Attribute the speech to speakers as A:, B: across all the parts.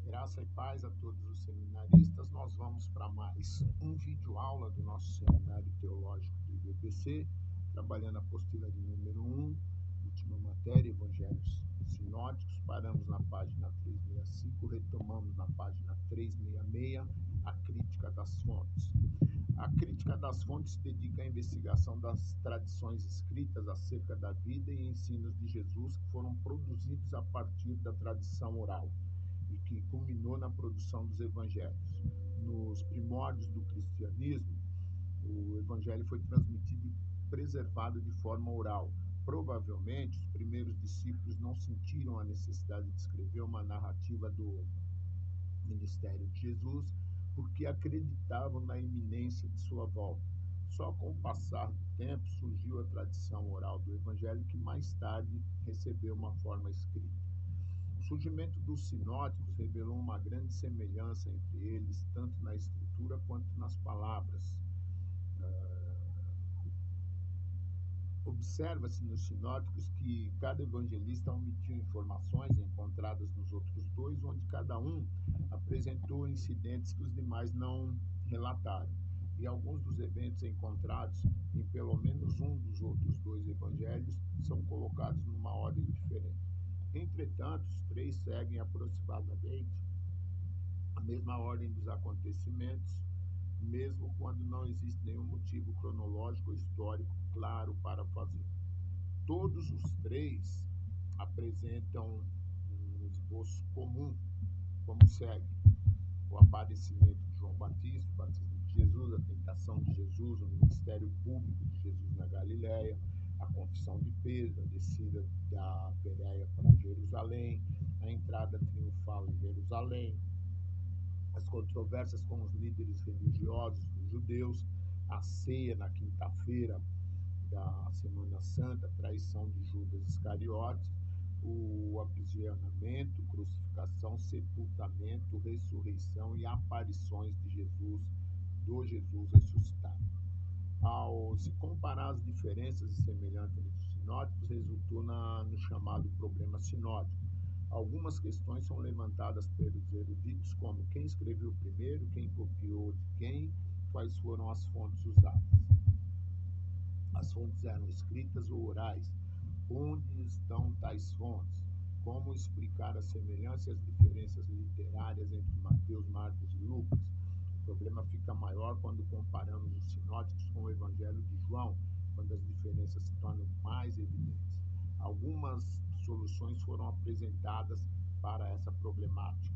A: Graça e paz a todos os seminaristas. Nós vamos para mais um vídeo aula do nosso seminário teológico do IBPC, trabalhando a apostila de número 1, última matéria, Evangelhos Sinóticos. Paramos na página 365, retomamos na página 366, a crítica das fontes. A crítica das fontes se dedica à investigação das tradições escritas acerca da vida e ensinos de Jesus que foram produzidos a partir da tradição oral e que culminou na produção dos evangelhos. Nos primórdios do cristianismo, o evangelho foi transmitido e preservado de forma oral. Provavelmente, os primeiros discípulos não sentiram a necessidade de escrever uma narrativa do ministério de Jesus, porque acreditavam na iminência de sua volta. Só com o passar do tempo surgiu a tradição oral do evangelho, que mais tarde recebeu uma forma escrita. O surgimento dos sinóticos revelou uma grande semelhança entre eles, tanto na escritura quanto nas palavras. Observa-se nos sinóticos que cada evangelista omitiu informações encontradas nos outros dois, onde cada um apresentou incidentes que os demais não relataram. E alguns dos eventos encontrados em pelo menos um dos outros dois evangelhos são colocados numa ordem diferente. Entretanto, os três seguem aproximadamente a mesma ordem dos acontecimentos, mesmo quando não existe nenhum motivo cronológico ou histórico claro para fazer. Todos os três apresentam um esboço comum, como segue: o aparecimento de João Batista, o batismo de Jesus, a tentação de Jesus, o ministério público de Jesus na Galileia, a confissão de Pedro, a descida da Pérea para Jerusalém, a entrada triunfal em Jerusalém, as controvérsias com os líderes religiosos dos judeus, a ceia na quinta-feira da Semana Santa, a traição de Judas Iscariotes, o aprisionamento, crucificação, sepultamento, ressurreição e aparições de Jesus, do Jesus ressuscitado. Ao se comparar as diferenças e semelhanças entre os sinóticos, resultou no chamado problema sinótico. Algumas questões são levantadas pelos eruditos, como quem escreveu primeiro, quem copiou de quem, quais foram as fontes usadas. As fontes eram escritas ou orais. Onde estão tais fontes? Como explicar a semelhança e as diferenças literárias entre Mateus, Marcos e Lucas? O problema fica maior quando comparamos os sinóticos com o Evangelho de João, quando as diferenças se tornam mais evidentes. Algumas soluções foram apresentadas para essa problemática.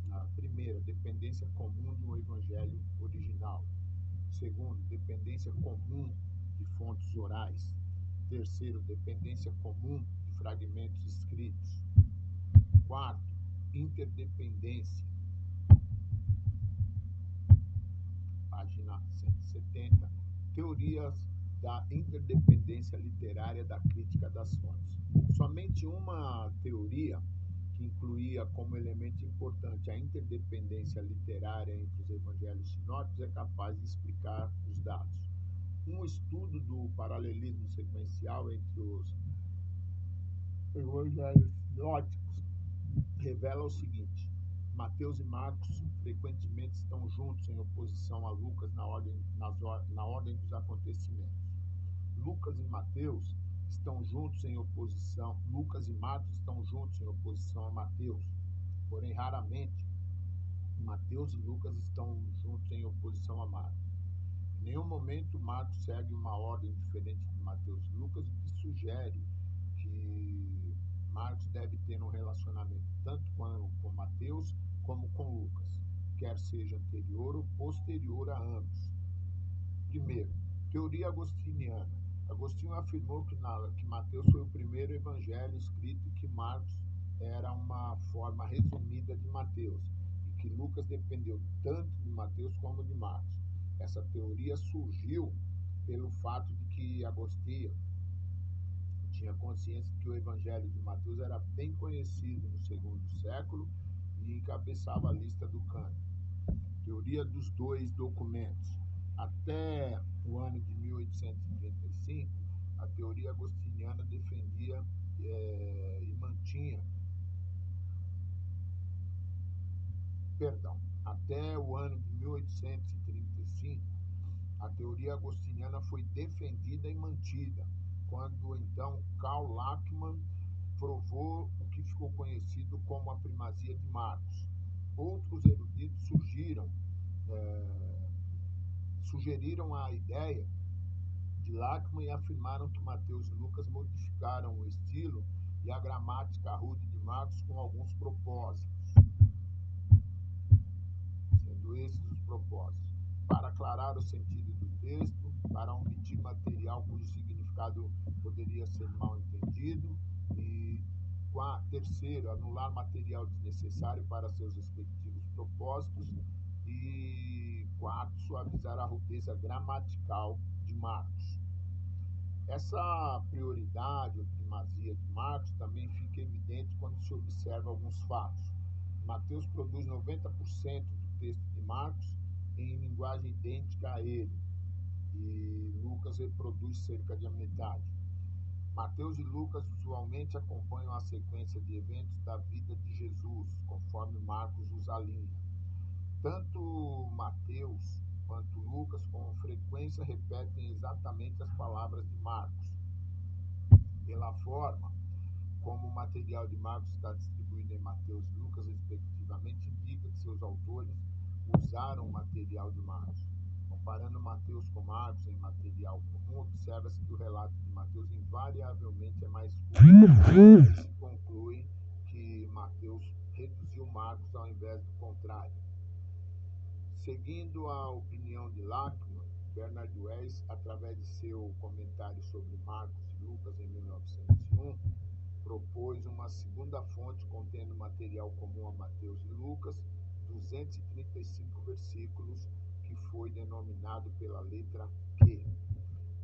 A: A primeira, dependência comum do Evangelho original. Segundo, dependência comum de fontes orais. Terceiro, dependência comum de fragmentos escritos. Quarto, interdependência. Página 170. Teorias da interdependência literária da crítica das fontes. Somente uma teoria, que incluía como elemento importante a interdependência literária entre os evangelhos sinóticos, é capaz de explicar os dados. Um estudo do paralelismo sequencial entre os evangelhos sinóticos revela o seguinte: Mateus e Marcos frequentemente estão juntos em oposição a Lucas na ordem dos acontecimentos. Lucas e Marcos estão juntos em oposição a Mateus. Porém, raramente, Mateus e Lucas estão juntos em oposição a Marcos. Em nenhum momento Marcos segue uma ordem diferente de Mateus e Lucas, o que sugere que Marcos deve ter um relacionamento tanto com Mateus como com Lucas, quer seja anterior ou posterior a ambos. Primeiro, teoria agostiniana. Agostinho afirmou que Mateus foi o primeiro evangelho escrito e que Marcos era uma forma resumida de Mateus, e que Lucas dependeu tanto de Mateus como de Marcos. Essa teoria surgiu pelo fato de que Agostinho tinha consciência de que o Evangelho de Mateus era bem conhecido no segundo século e encabeçava a lista do cânone. Teoria dos dois documentos. Até o ano de 1835, a teoria agostiniana defendia e mantinha Perdão, até o ano de 1835, a teoria agostiniana foi defendida e mantida, quando então Karl Lachmann provou o que ficou conhecido como a primazia de Marcos. Outros eruditos sugeriram a ideia de Lachmann e afirmaram que Mateus e Lucas modificaram o estilo e a gramática rude de Marcos com alguns propósitos, sendo esses os propósitos: para aclarar o sentido do texto, para omitir material cujo significado poderia ser mal entendido, e terceiro, anular material desnecessário para seus respectivos propósitos, e quarto, suavizar a rudeza gramatical de Marcos. Essa prioridade ou primazia de Marcos também fica evidente quando se observa alguns fatos. Mateus produz 90% do texto de Marcos em linguagem idêntica a ele, e Lucas reproduz cerca de a metade. Mateus e Lucas usualmente acompanham a sequência de eventos da vida de Jesus, conforme Marcos os alinha. Tanto Mateus quanto Lucas, com frequência, repetem exatamente as palavras de Marcos. Pela forma como o material de Marcos está distribuído em Mateus e Lucas, respectivamente, indica que seus autores usaram o material de Marcos. Comparando Mateus com Marcos em material comum, observa-se que o relato de Mateus invariavelmente é mais curto, e se conclui que Mateus reduziu Marcos ao invés do contrário. Seguindo a opinião de Lachmann, Bernard Weiss, através de seu comentário sobre Marcos e Lucas em 1901, propôs uma segunda fonte contendo material comum a Mateus e Lucas, 235 versículos, que foi denominado pela letra Q.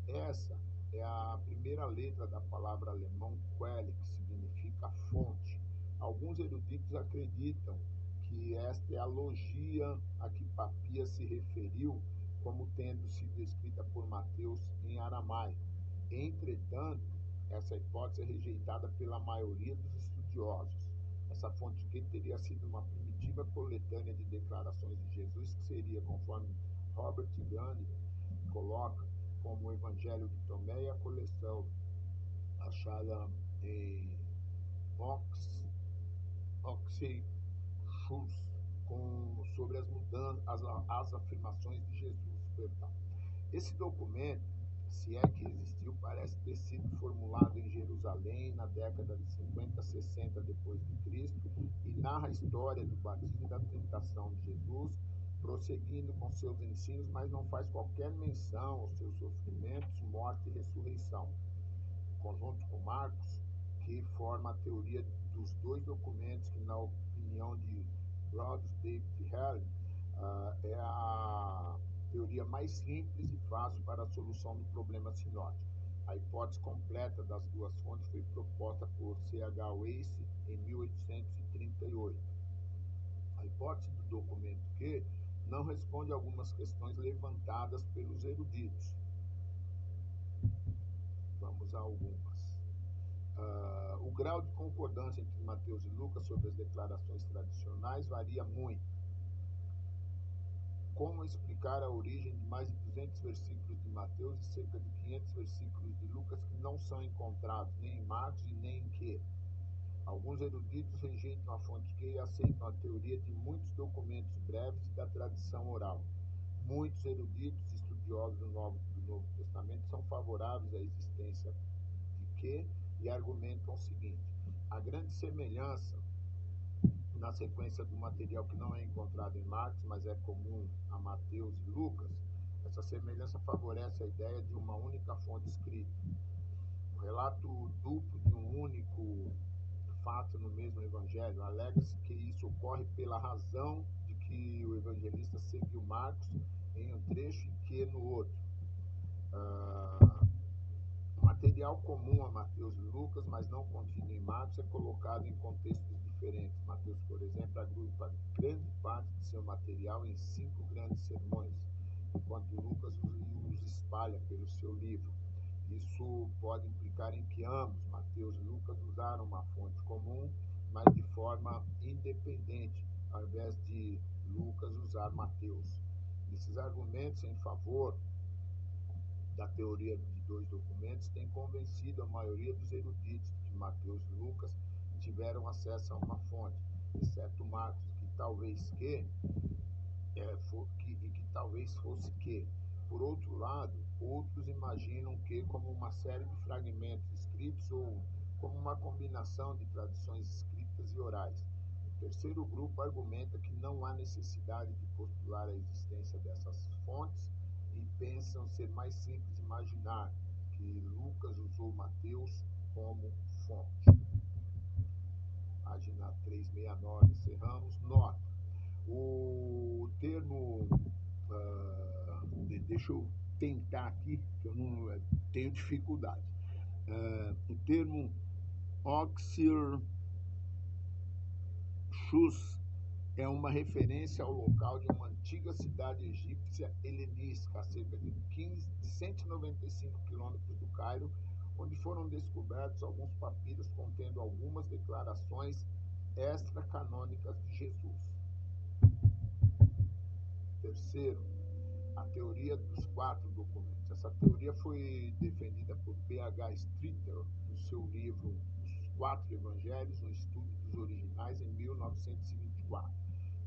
A: Essa é a primeira letra da palavra alemão Quelle, que significa fonte. Alguns eruditos acreditam que esta é a logia a que Papias se referiu como tendo sido escrita por Mateus em aramaico. Entretanto, essa hipótese é rejeitada pela maioria dos estudiosos. Essa fonte Q teria sido uma primitiva coletânea de declarações de Jesus, que seria, conforme Robert Gunn coloca, como o Evangelho de Tomé e a coleção achada em Oxford sobre as mudanças, as afirmações de Jesus. Perdão. Esse documento, se é que existiu, parece ter sido formulado em Jerusalém na década de 50, 60 depois de Cristo, e narra a história do batismo e da tentação de Jesus, prosseguindo com seus ensinos, mas não faz qualquer menção aos seus sofrimentos, morte e ressurreição. Em conjunto com Marcos, que forma a teoria dos dois documentos, que, na opinião de Rhodes David Halley, é a teoria mais simples e fácil para a solução do problema sinótico. A hipótese completa das duas fontes foi proposta por C.H. Weiss em 1838. A hipótese do documento Q não responde a algumas questões levantadas pelos eruditos. Vamos a algumas. O grau de concordância entre Mateus e Lucas sobre as declarações tradicionais varia muito. Como explicar a origem de mais de 200 versículos de Mateus e cerca de 500 versículos de Lucas que não são encontrados nem em Marcos e nem em Q? Alguns eruditos rejeitam a fonte Q e aceitam a teoria de muitos documentos breves e da tradição oral. Muitos eruditos estudiosos do Novo Testamento são favoráveis à existência de Q e argumentam o seguinte: a grande semelhança na sequência do material que não é encontrado em Marcos, mas é comum a Mateus e Lucas, essa semelhança favorece a ideia de uma única fonte escrita. O relato duplo de um único fato no mesmo evangelho, alega-se que isso ocorre pela razão de que o evangelista seguiu Marcos em um trecho e que no outro. Material comum a Mateus e Lucas, mas não contido em Marcos, é colocado em contextos diferentes. Mateus, por exemplo, agrupa grande parte de seu material em 5 grandes sermões, enquanto Lucas os espalha pelo seu livro. Isso pode implicar em que ambos, Mateus e Lucas, usaram uma fonte comum, mas de forma independente, ao invés de Lucas usar Mateus. Esses argumentos em favor da teoria de dois documentos têm convencido a maioria dos eruditos de que Mateus e Lucas tiveram acesso a uma fonte, exceto Marcos, que talvez fosse que. Por outro lado, outros imaginam que, como uma série de fragmentos escritos ou como uma combinação de tradições escritas e orais. O terceiro grupo argumenta que não há necessidade de postular a existência dessas fontes e pensam ser mais simples imaginar que Lucas usou Mateus como fonte. Página 369, encerramos. Nota. O termo, deixa eu tentar aqui, que eu não tenho dificuldade. O termo Oxir Shus é uma referência ao local de uma antiga cidade egípcia helenística, a cerca de 195 quilômetros do Cairo, onde foram descobertos alguns papiros contendo algumas declarações extracanônicas de Jesus. Terceiro, a teoria dos quatro documentos. Essa teoria foi defendida por P.H. Streeter no seu livro Os Quatro Evangelhos, um estudo dos originais, em 1924.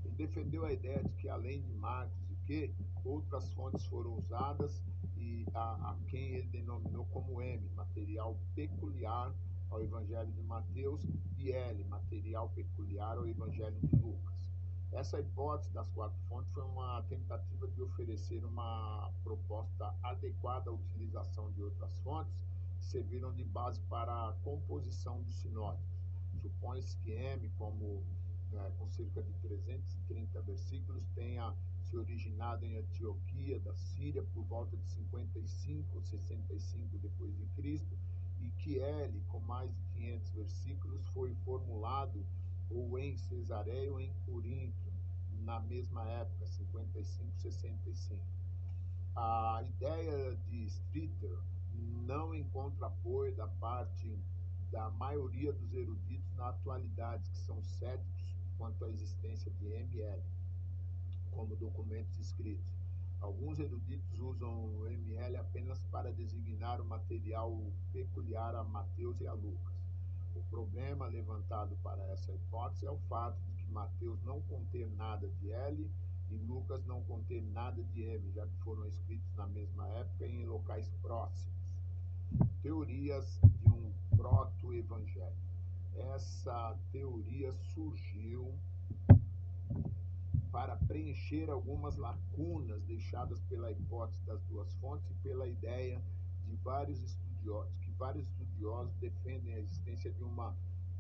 A: Ele defendeu a ideia de que, além de Marcos e que, outras fontes foram usadas e a quem ele denominou como M, material peculiar ao Evangelho de Mateus, e L, material peculiar ao Evangelho de Lucas. Essa hipótese das quatro fontes foi uma tentativa de oferecer uma proposta adequada à utilização de outras fontes que serviram de base para a composição dos sinóticos. Supõe-se que M, com cerca de 330 versículos, tenha se originado em Antioquia, da Síria, por volta de 55 ou 65 depois de Cristo, e que L, com mais de 500 versículos, foi formulado ou em Cesareia ou em Corinto, na mesma época, 55-65. A ideia de Streeter não encontra apoio da parte da maioria dos eruditos na atualidade, que são céticos quanto à existência de ML como documentos escritos. Alguns eruditos usam o ML apenas para designar o material peculiar a Mateus e a Lucas. O problema levantado para essa hipótese é o fato de que Mateus não conter nada de L e Lucas não conter nada de M, já que foram escritos na mesma época e em locais próximos. Teorias de um proto-evangelho. Essa teoria surgiu para preencher algumas lacunas deixadas pela hipótese das duas fontes e pela ideia de vários estudiosos defendem a existência de uma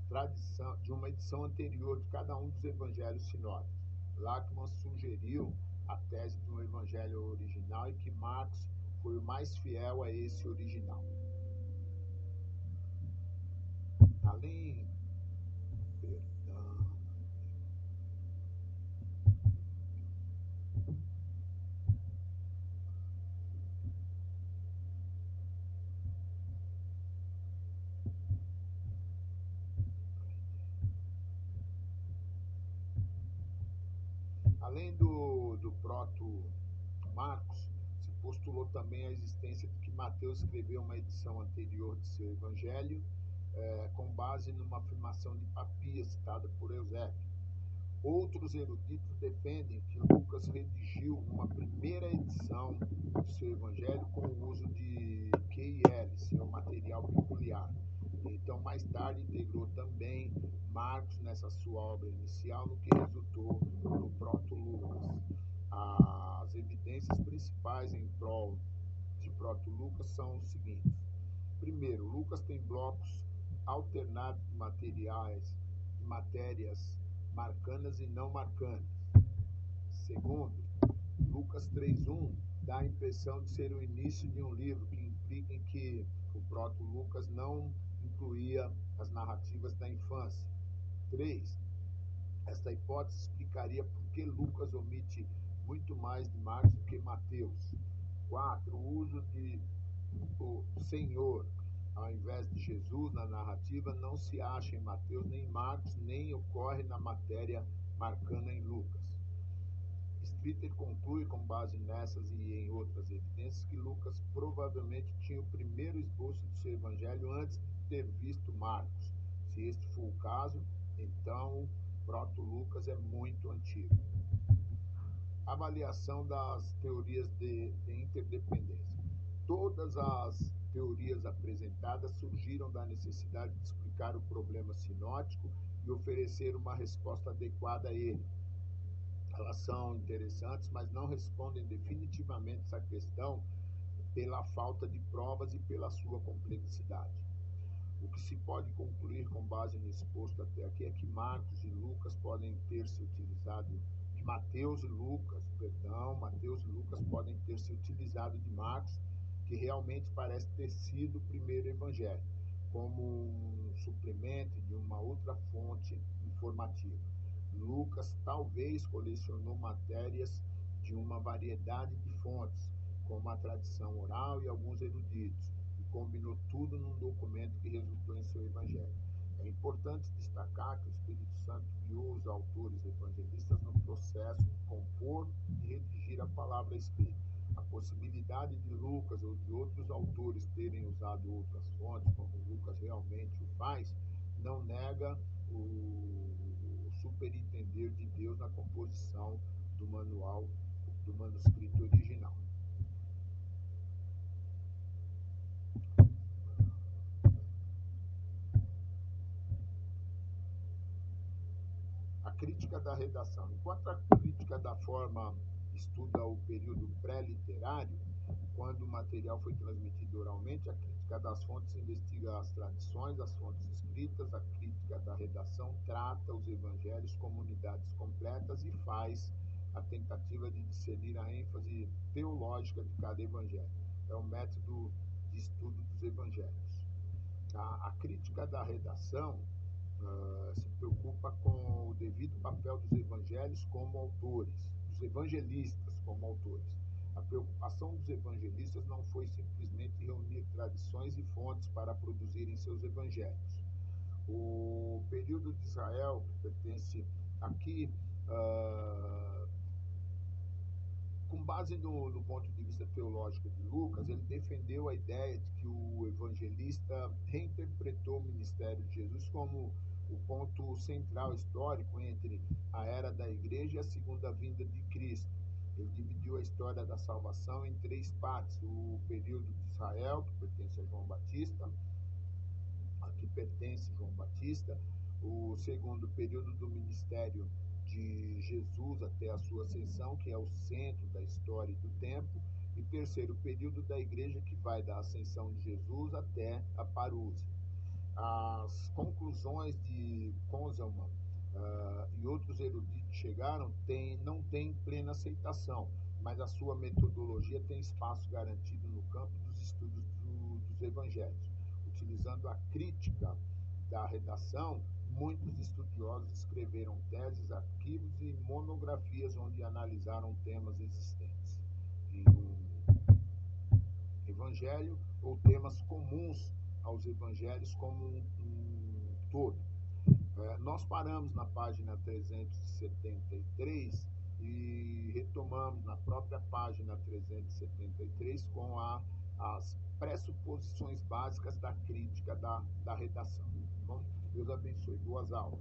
A: tradição, de uma edição anterior de cada um dos evangelhos sinóticos. Lachmann sugeriu a tese de um evangelho original e que Marcos foi o mais fiel a esse original. Além do proto-Marcos, se postulou também a existência de que Mateus escreveu uma edição anterior de seu evangelho, com base numa afirmação de Papias citada por Eusébio. Outros eruditos defendem que Lucas redigiu uma primeira edição do seu evangelho com o uso de Q e L, seu material peculiar. Então, mais tarde, integrou também Marcos nessa sua obra inicial, no que resultou no Proto-Lucas. As evidências principais em prol de Proto-Lucas são os seguintes. Primeiro, Lucas tem blocos alternados de matérias marcanas e não marcanas. Segundo, Lucas 3:1 dá a impressão de ser o início de um livro, que implica em que o Proto-Lucas não incluía as narrativas da infância. 3. Esta hipótese explicaria por que Lucas omite muito mais de Marcos do que Mateus. 4. O uso de o Senhor ao invés de Jesus na narrativa não se acha em Mateus nem em Marcos, nem ocorre na matéria marcando em Lucas. Streeter conclui, com base nessas e em outras evidências, que Lucas provavelmente tinha o primeiro esboço do seu evangelho antes de ter visto Marcos. Se este for o caso, então Proto-Lucas é muito antigo. Avaliação das teorias de interdependência. Todas as teorias apresentadas surgiram da necessidade de explicar o problema sinótico e oferecer uma resposta adequada a ele. Elas são interessantes, mas não respondem definitivamente essa questão pela falta de provas e pela sua complexidade. O que se pode concluir com base no exposto até aqui é que Marcos e Lucas podem ter se utilizado de Mateus e Lucas podem ter se utilizado de Marcos, que realmente parece ter sido o primeiro evangelho, como um suplemento de uma outra fonte informativa. Lucas talvez colecionou matérias de uma variedade de fontes, como a tradição oral e alguns eruditos, e combinou tudo num documento que resultou em seu evangelho. É importante destacar que o Espírito Santo guiou os autores evangelistas no processo de compor e redigir a palavra escrita. A possibilidade de Lucas ou de outros autores terem usado outras fontes, como Lucas realmente o faz, não nega o superentender de Deus na composição do manual, do manuscrito original. A crítica da redação. Enquanto a crítica da forma estuda o período pré-literário, quando o material foi transmitido oralmente, a crítica das fontes investiga as tradições, as fontes escritas, a crítica da redação trata os evangelhos como unidades completas e faz a tentativa de discernir a ênfase teológica de cada evangelho. É o método de estudo dos evangelhos. A crítica da redação se preocupa com o devido papel dos evangelhos como autores, dos evangelistas como autores. A preocupação dos evangelistas não foi simplesmente reunir tradições e fontes para produzirem seus evangelhos. O período de Israel, que pertence aqui, com base no ponto de vista teológico de Lucas, ele defendeu a ideia de que o evangelista reinterpretou o ministério de Jesus como o ponto central histórico entre a era da igreja e a segunda vinda de Cristo. Ele dividiu a história da salvação em três partes: o período de Israel, que pertence a João Batista, o segundo período do ministério de Jesus até a sua ascensão, que é o centro da história e do tempo, e terceiro período da igreja, que vai da ascensão de Jesus até a parúzia. As conclusões de Conzelman e outros eruditos chegaram não têm plena aceitação, mas a sua metodologia tem espaço garantido no campo dos estudos dos evangelhos. Utilizando a crítica da redação, muitos estudiosos escreveram teses, artigos e monografias onde analisaram temas existentes em um evangelho ou temas comuns aos evangelhos como um todo. Nós paramos na página 373 e retomamos na própria página 373 com as pressuposições básicas da crítica da redação. Bom, Deus abençoe. Boas aulas.